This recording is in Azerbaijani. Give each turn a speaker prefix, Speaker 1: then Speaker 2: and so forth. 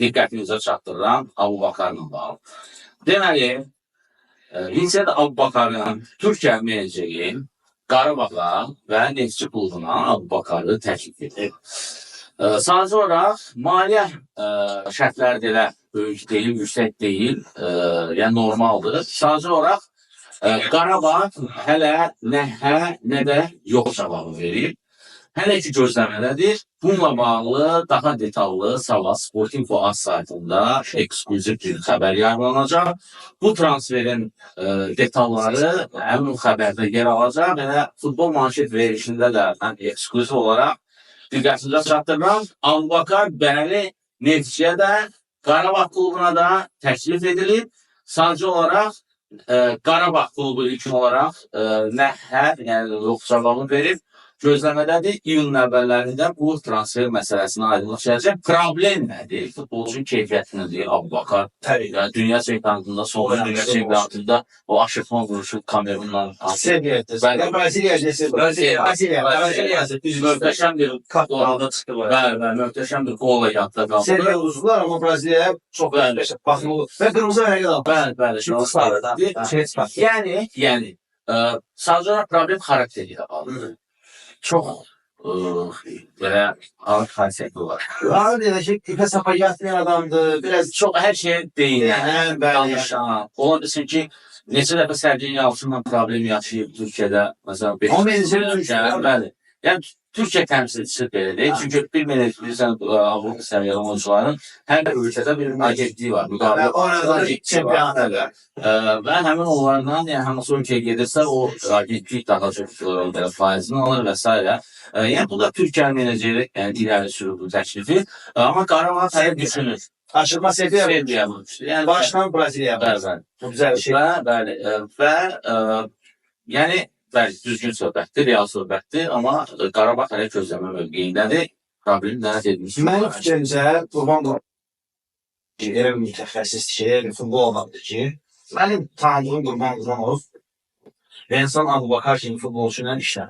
Speaker 1: diqqətinizə çatdırıram Abubakarla bağlı. Deməli, Vincent Abubakarın Türkiyə meneceri Qarabağa və Neftçi klubuna Abubakarı təklif edib. Sadəcə olaraq maliyyə şərtləri də elə böyük deyil, yüksək deyil, yəni normaldır. Sadəcə olaraq Qarabağ hələ nə hə, nə də yox cavabı verir. Hələ ki gözləmədədir. Bununla bağlı daha detallı sabah Sportinfo saytında eksklüziv bir xəbər yayımlanacaq. Bu transferin detalları həmin xəbərdə yer alacaq. Elə futbol manşet verilişində də mən eksklüziv olaraq diqqətinizə çatdırıram. Abubakar bəli Neftçiyə də, Qarabağ klubuna da təklif edilib. Sadəcə olaraq Qarabağ klubu ilkin olaraq nə hə, yəni yox cavabını verib. Gözləmədədir. İyunun əvvəllərində bu transfer məsələsinə aydınlıq gələcək. Problem nədir? Futbolçunun keyfiyyətinədir Abubakar. Dünya çempionatında, son dünya çempionatında o aşırtma vuruşu Kamerunla
Speaker 2: Seviyyətdir. Braziliya.
Speaker 1: Möhtəşəm bir orada çıxdı. Bəli, möhtəşəm bir qolla yadda qaldı.
Speaker 2: Seviyə uzunlar, amma Braziliyaya çox baxımlı. Və qırmızı rəngə qaldı.
Speaker 1: Bəli. Yəni, sadəcə olaraq problem xarakteriyle bağlıdır. Çox belə ağır xasiyyətli var.
Speaker 2: Ağır deyəcək, ipə sapa yatmayan adamdır. Biraz
Speaker 1: çox hər şey deyilən, danışan. Ola bilsin ki, neçə dəfə Sərgin Yalçınla problem yaşayıb Türkiyədə. Məsələn, 5 bəli. Yəni, Türkiyə təmsilçisi belə deyil. Çünki bilirsən, Avrupa səviyyəli oyuncuların hər bir ölkədə bir agentliyi var.
Speaker 2: orada çempionatı var.
Speaker 1: Və həmin onlardan, yəni hansı ölkəyə gedirsə, o agentlik daha çox faizini alır və s. Yəni, bu da Türkiyə meneceri irəli sürür bu təklifi. Amma Qarabağ tərəf düşünür.
Speaker 2: Aşırma seviyə
Speaker 1: Yəni,
Speaker 2: başdan Braziliya.
Speaker 1: Bəli.
Speaker 2: Bu güzel bir şey.
Speaker 1: Bəli. Və, yəni, bəli, düzgün söhbətdir, real söhbətdir, amma Qarabağ hələ gözləmə mövqeyindədir. Problem nəət edilmişdir.
Speaker 2: Mənim fikrimcə, Qurban Qurbanov elə bir mütəxəssisdir ki, elə bir futbol adamdır ki, mənim tanıdığım Qurban Qurbanov və insan Abubakar kimi futbolçu ilə işləmir.